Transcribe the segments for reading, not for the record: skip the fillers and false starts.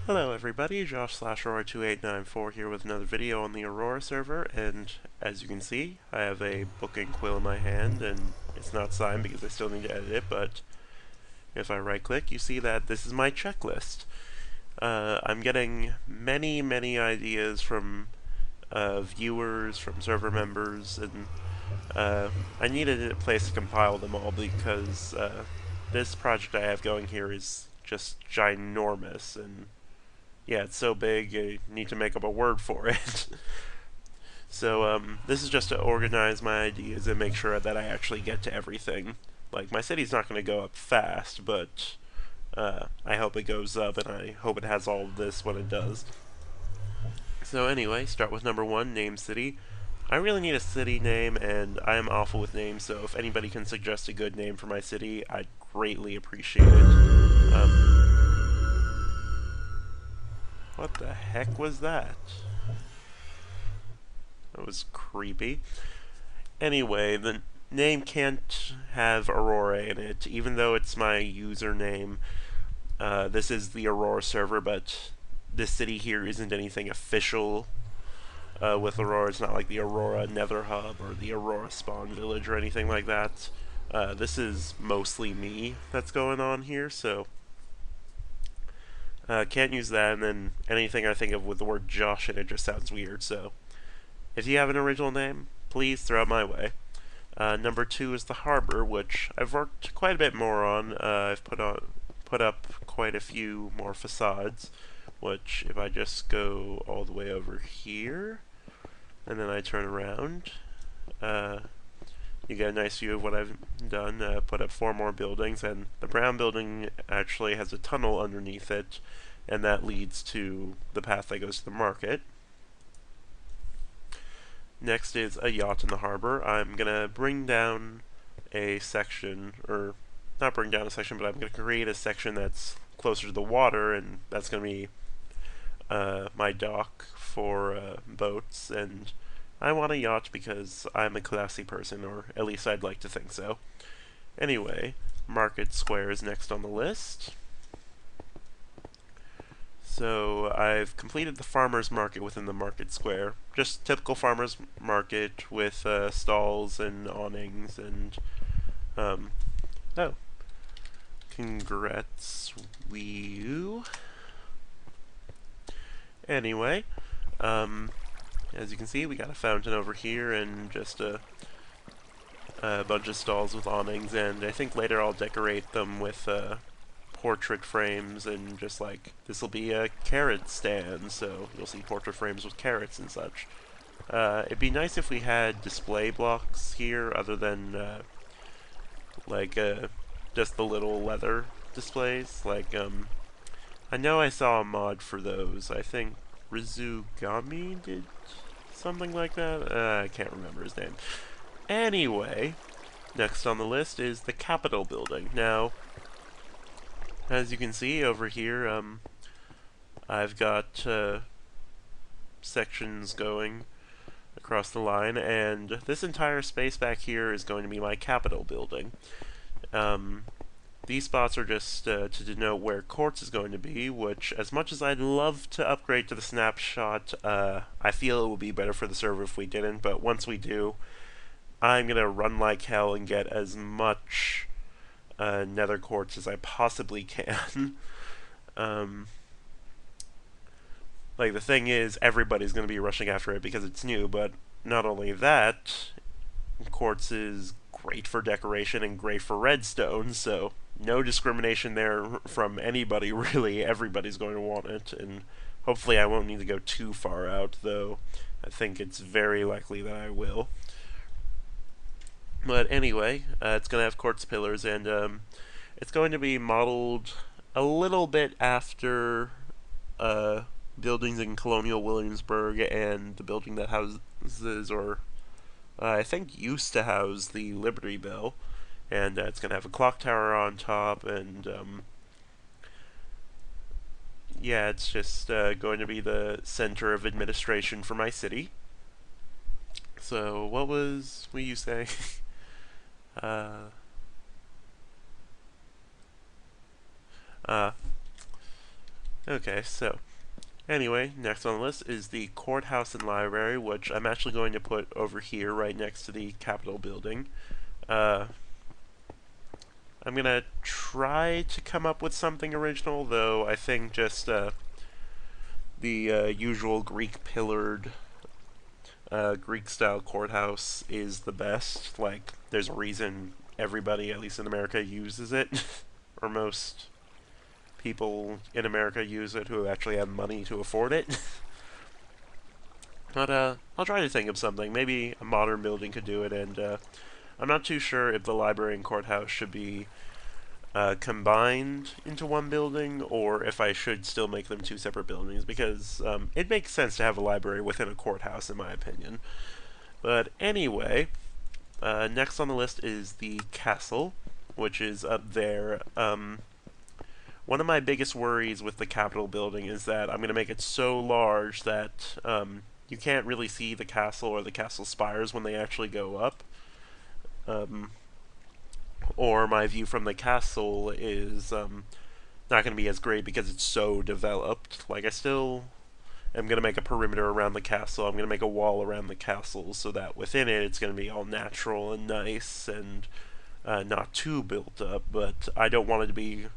Hello everybody, Josh/Aurora2894 here with another video on the Aurora server, and as you can see, I have a book and quill in my hand, and it's not signed because I still need to edit it, but if I right click, you see that this is my checklist. I'm getting many ideas from viewers, from server members, and I needed a place to compile them all because this project I have going here is just ginormous, and yeah, it's so big, I need to make up a word for it. So, this is just to organize my ideas and make sure that I actually get to everything. Like, my city's not going to go up fast, but I hope it goes up, and I hope it has all of this when it does. So anyway, start with number 1, name city. I really need a city name, and I am awful with names, so if anybody can suggest a good name for my city, I'd greatly appreciate it. What the heck was that? That was creepy. Anyway, the name can't have Aurora in it, even though it's my username. This is the Aurora server, but this city here isn't anything official with Aurora. It's not like the Aurora Nether Hub or the Aurora Spawn Village or anything like that. This is mostly me that's going on here, so can't use that, and then anything I think of with the word Josh in it just sounds weird, so if you have an original name, please throw it my way. Number 2 is the harbor, which I've worked quite a bit more on. I've put up quite a few more facades, which if I just go all the way over here, and then I turn around, you get a nice view of what I've done. Put up 4 more buildings, and the brown building actually has a tunnel underneath it, and that leads to the path that goes to the market. Next is a yacht in the harbor. I'm going to bring down a section, or not bring down a section, but I'm going to create a section that's closer to the water, and that's going to be my dock for boats, and I want a yacht because I'm a classy person, or at least I'd like to think so. Anyway, Market Square is next on the list. So I've completed the farmer's market within the market square. Just typical farmer's market with stalls and awnings and oh, congrats, you. Anyway, as you can see, we got a fountain over here and just a bunch of stalls with awnings, and I think later I'll decorate them with portrait frames, and just like, this will be a carrot stand, so you'll see portrait frames with carrots and such. It'd be nice if we had display blocks here other than just the little leather displays. Like, I know I saw a mod for those. I think Rizugami did something like that. I can't remember his name. Anyway, next on the list is the Capitol building. Now, as you can see over here, I've got sections going across the line, and this entire space back here is going to be my Capitol building. These spots are just to denote where quartz is going to be, which, as much as I'd love to upgrade to the snapshot, I feel it would be better for the server if we didn't, but once we do, I'm going to run like hell and get as much nether quartz as I possibly can. Like, the thing is, everybody's going to be rushing after it because it's new, but not only that, quartz is great for decoration and great for redstone, so no discrimination there from anybody, really. Everybody's going to want it, and hopefully I won't need to go too far out, though I think it's very likely that I will. But anyway, it's going to have quartz pillars, and it's going to be modeled a little bit after buildings in Colonial Williamsburg and the building that houses, or I think used to house, the Liberty Bell. And it's going to have a clock tower on top, and yeah, it's just going to be the center of administration for my city. So, what were you saying? uh, Okay, so anyway, next on the list is the courthouse and library, which I'm actually going to put over here right next to the Capitol building. I'm gonna try to come up with something original, though I think just the usual Greek pillared Greek style courthouse is the best. Like, there's a reason everybody, at least in America, uses it, or most people in America use it who actually have money to afford it. But I'll try to think of something. Maybe a modern building could do it, and I'm not too sure if the library and courthouse should be combined into one building, or if I should still make them two separate buildings, because it makes sense to have a library within a courthouse, in my opinion. But anyway, next on the list is the castle, which is up there. One of my biggest worries with the Capitol building is that I'm going to make it so large that you can't really see the castle or the castle spires when they actually go up. Or my view from the castle is not going to be as great because it's so developed. Like, I still am going to make a perimeter around the castle. I'm going to make a wall around the castle so that within it it's going to be all natural and nice and not too built up, but I don't want it to be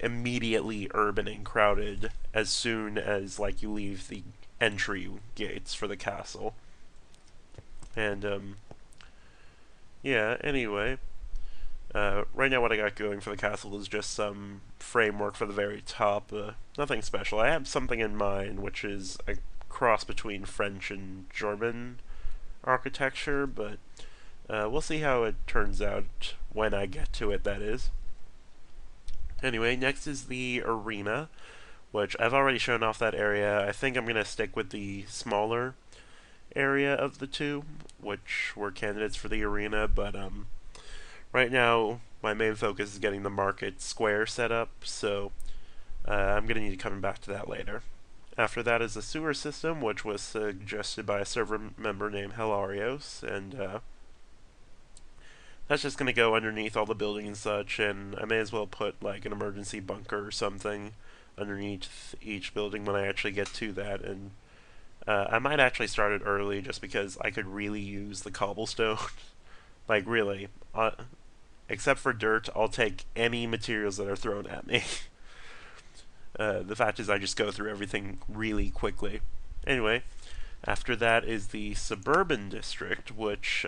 immediately urban and crowded as soon as, like, you leave the entry gates for the castle. And yeah, anyway, right now what I got going for the castle is just some framework for the very top. Nothing special. I have something in mind, which is a cross between French and German architecture, but we'll see how it turns out when I get to it, that is. Anyway, next is the arena, which I've already shown off that area. I think I'm going to stick with the smaller area of the two, which were candidates for the arena, but right now my main focus is getting the market square set up, so I'm going to need to come back to that later. After that is the sewer system, which was suggested by a server member named Hilarios, and that's just going to go underneath all the buildings and such, and I may as well put like an emergency bunker or something underneath each building when I actually get to that, and I might actually start it early just because I could really use the cobblestone. Like, really. Except for dirt, I'll take any materials that are thrown at me. The fact is I just go through everything really quickly. Anyway, after that is the suburban district, which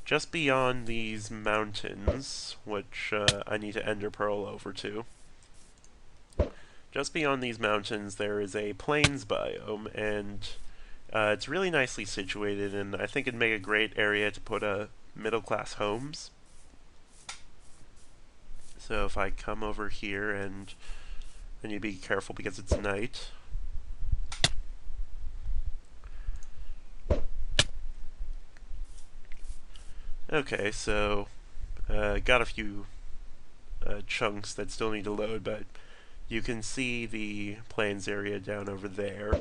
just beyond these mountains, which I need to ender pearl over to. Just beyond these mountains there is a plains biome, and it's really nicely situated, and I think it'd make a great area to put middle-class homes. So if I come over here, and I need to be careful because it's night. Okay, so got a few chunks that still need to load, but you can see the plains area down over there.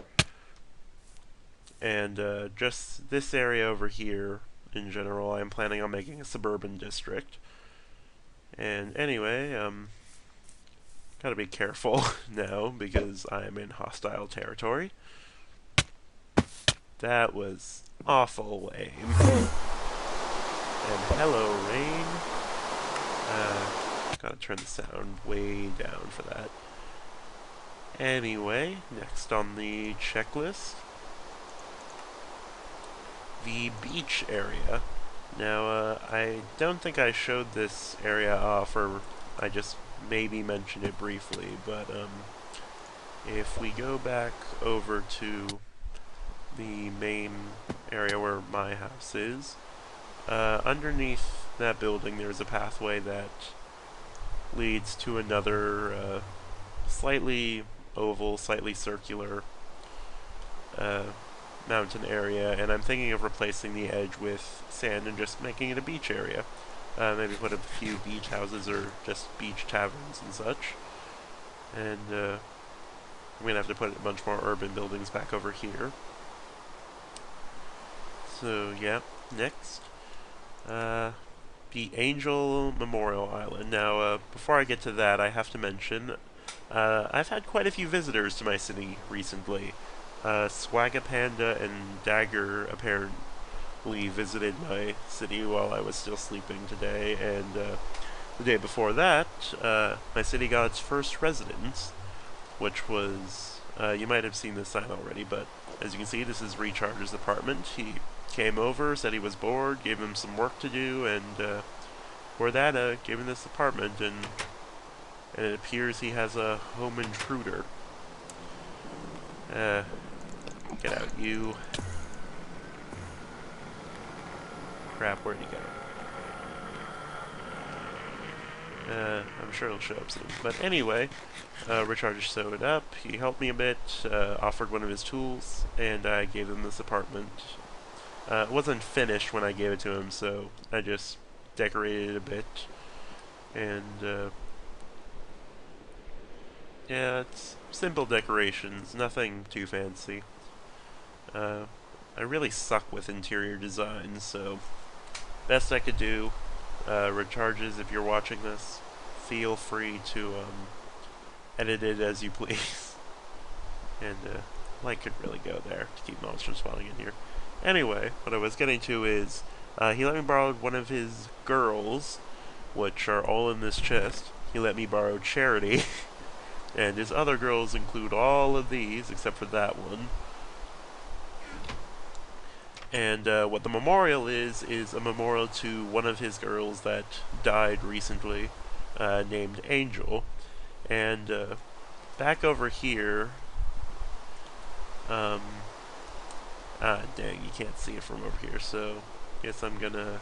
And just this area over here, in general, I'm planning on making a suburban district. And anyway, gotta be careful now because I'm in hostile territory. That was awful aim. And hello, rain. Gotta turn the sound way down for that. Anyway, next on the checklist, the beach area. Now, I don't think I showed this area off, or I just maybe mentioned it briefly, but if we go back over to the main area where my house is, underneath that building there's a pathway that leads to another slightly oval, slightly circular mountain area, and I'm thinking of replacing the edge with sand and just making it a beach area. Maybe put up a few beach houses or just beach taverns and such. And I'm going to have to put a bunch more urban buildings back over here. So yeah, next. The Angel Memorial Island. Now, before I get to that, I have to mention I've had quite a few visitors to my city recently. Swagapanda and Dagger apparently visited my city while I was still sleeping today, and the day before that, my city got its first residents, which was, you might have seen this sign already, but as you can see, this is Recharge's apartment. He came over, said he was bored, gave him some work to do, and for that, gave him this apartment, and it appears he has a home intruder. Get out, you. Crap, where'd he go? I'm sure he'll show up soon. But anyway, Richard showed up, he helped me a bit, offered one of his tools, and I gave him this apartment. It wasn't finished when I gave it to him, so I just decorated it a bit. And, yeah, it's simple decorations, nothing too fancy. I really suck with interior design, so best I could do. Recharges, if you're watching this, feel free to edit it as you please. And light could really go there to keep monsters spawning in here. Anyway, what I was getting to is he let me borrow one of his girls, which are all in this chest. He let me borrow Charity, and his other girls include all of these except for that one. And what the memorial is a memorial to one of his girls that died recently, named Angel. And back over here, dang, you can't see it from over here, so guess I'm gonna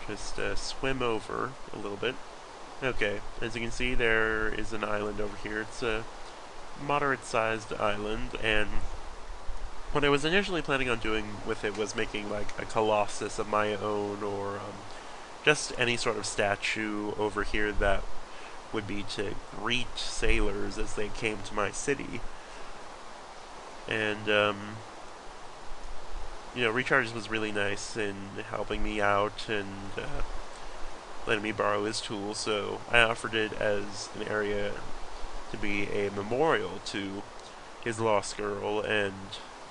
just swim over a little bit. Okay, as you can see, there is an island over here. It's a moderate-sized island, and what I was initially planning on doing with it was making like a colossus of my own, or just any sort of statue over here that would be to greet sailors as they came to my city. And you know, Recharge was really nice in helping me out and letting me borrow his tool, so I offered it as an area to be a memorial to his lost girl, and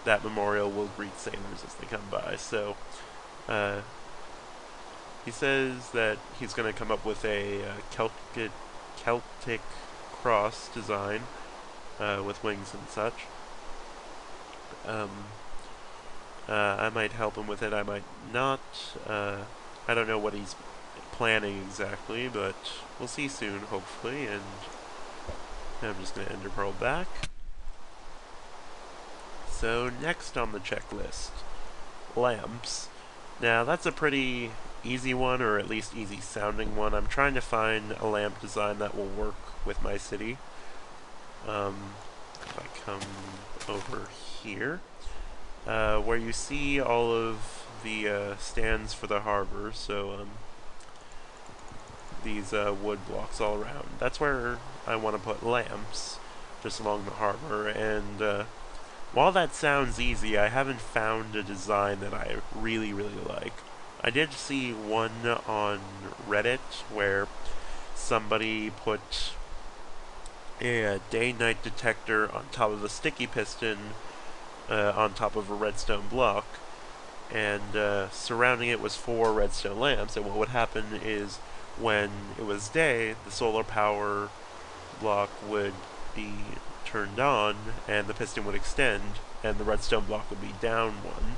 that memorial will greet sailors as they come by. So he says that he's going to come up with a Celtic cross design with wings and such. I might help him with it, I might not. I don't know what he's planning exactly, but we'll see soon, hopefully. And I'm just going to ender pearl back. So next on the checklist, lamps. Now that's a pretty easy one, or at least easy sounding one. I'm trying to find a lamp design that will work with my city. If I come over here, where you see all of the stands for the harbor, so these wood blocks all around, that's where I want to put lamps, just along the harbor. And while that sounds easy, I haven't found a design that I really, really like. I did see one on Reddit where somebody put a day-night detector on top of a sticky piston on top of a redstone block, and surrounding it was 4 redstone lamps. And what would happen is when it was day, the solar power block would be turned on and the piston would extend, and the redstone block would be down 1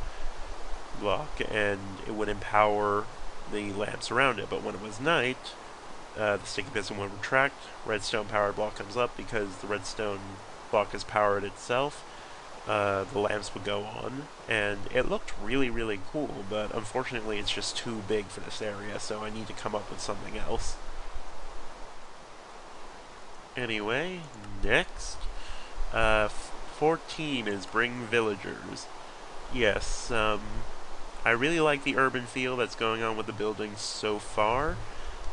block, and it would empower the lamps around it. But when it was night, the sticky piston would retract, redstone powered block comes up. Because the redstone block is powered itself, the lamps would go on, and it looked really, really cool, but unfortunately it's just too big for this area, so I need to come up with something else. Anyway, next, 14 is bring villagers. Yes, I really like the urban feel that's going on with the buildings so far,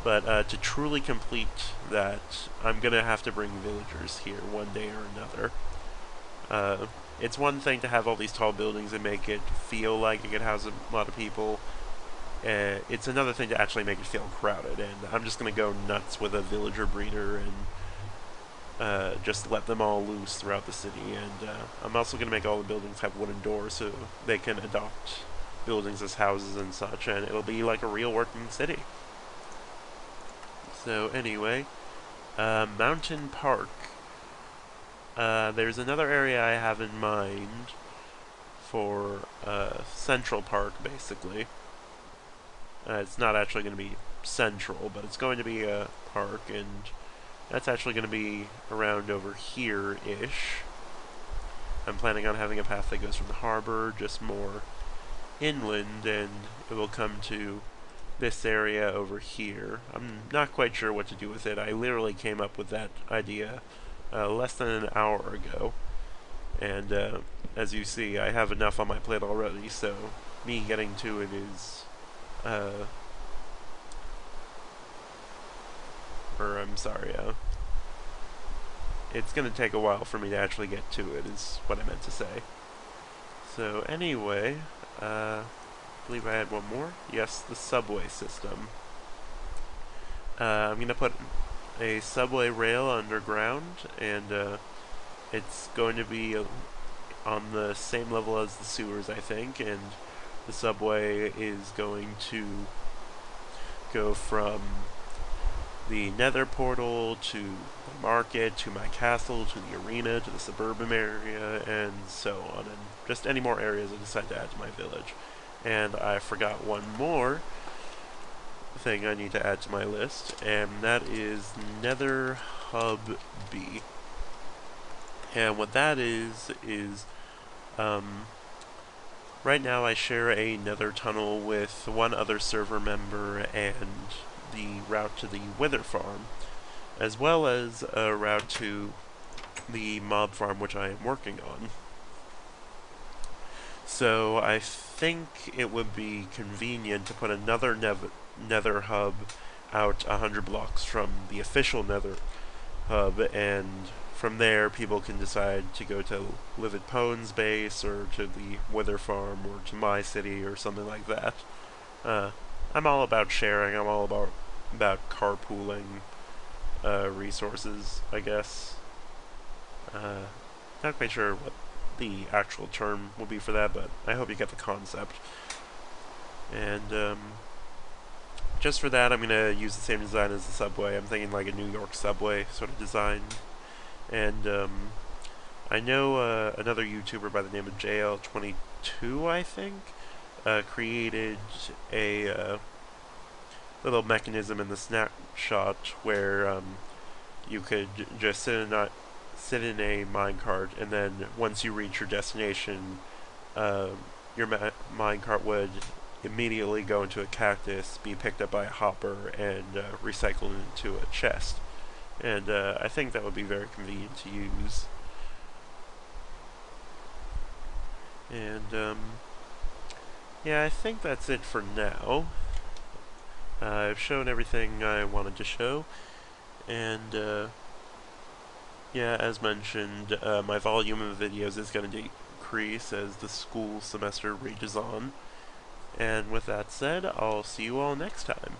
but to truly complete that, I'm gonna have to bring villagers here one day or another. It's one thing to have all these tall buildings and make it feel like it could house a lot of people. It's another thing to actually make it feel crowded, and I'm just gonna go nuts with a villager breeder and just let them all loose throughout the city. And I'm also going to make all the buildings have wooden doors so they can adopt buildings as houses and such, and it'll be like a real working city. So anyway, Mountain Park. There's another area I have in mind for Central Park, basically. It's not actually going to be central, but it's going to be a park, and that's actually going to be around over here-ish. I'm planning on having a path that goes from the harbor just more inland, and it will come to this area over here. I'm not quite sure what to do with it. I literally came up with that idea less than an hour ago, and as you see, I have enough on my plate already, so me getting to it is it's gonna take a while for me to actually get to it, is what I meant to say. So anyway, I believe I had one more. Yes, the subway system. I'm going to put a subway rail underground, and it's going to be on the same level as the sewers, I think, and the subway is going to go from the nether portal to the market, to my castle, to the arena, to the suburban area, and so on, and just any more areas I decide to add to my village. And I forgot one more thing I need to add to my list, and that is Nether Hub B. And what that is right now I share a nether tunnel with one other server member and the route to the wither farm, as well as a route to the mob farm which I am working on. So I think it would be convenient to put another nether hub out 100 blocks from the official nether hub, and from there people can decide to go to Livid Pone's base, or to the wither farm, or to my city, or something like that. I'm all about sharing, I'm all about carpooling resources, I guess. Not quite sure what the actual term will be for that, but I hope you get the concept. And just for that, I'm going to use the same design as the subway. I'm thinking like a New York subway sort of design. And I know another YouTuber by the name of JL22, I think, created a little mechanism in the snapshot where you could just sit in a minecart, and then once you reach your destination, your minecart would immediately go into a cactus, be picked up by a hopper, and recycled into a chest. And I think that would be very convenient to use. And yeah, I think that's it for now. I've shown everything I wanted to show, and yeah, as mentioned, my volume of videos is going to decrease as the school semester rages on. And with that said, I'll see you all next time.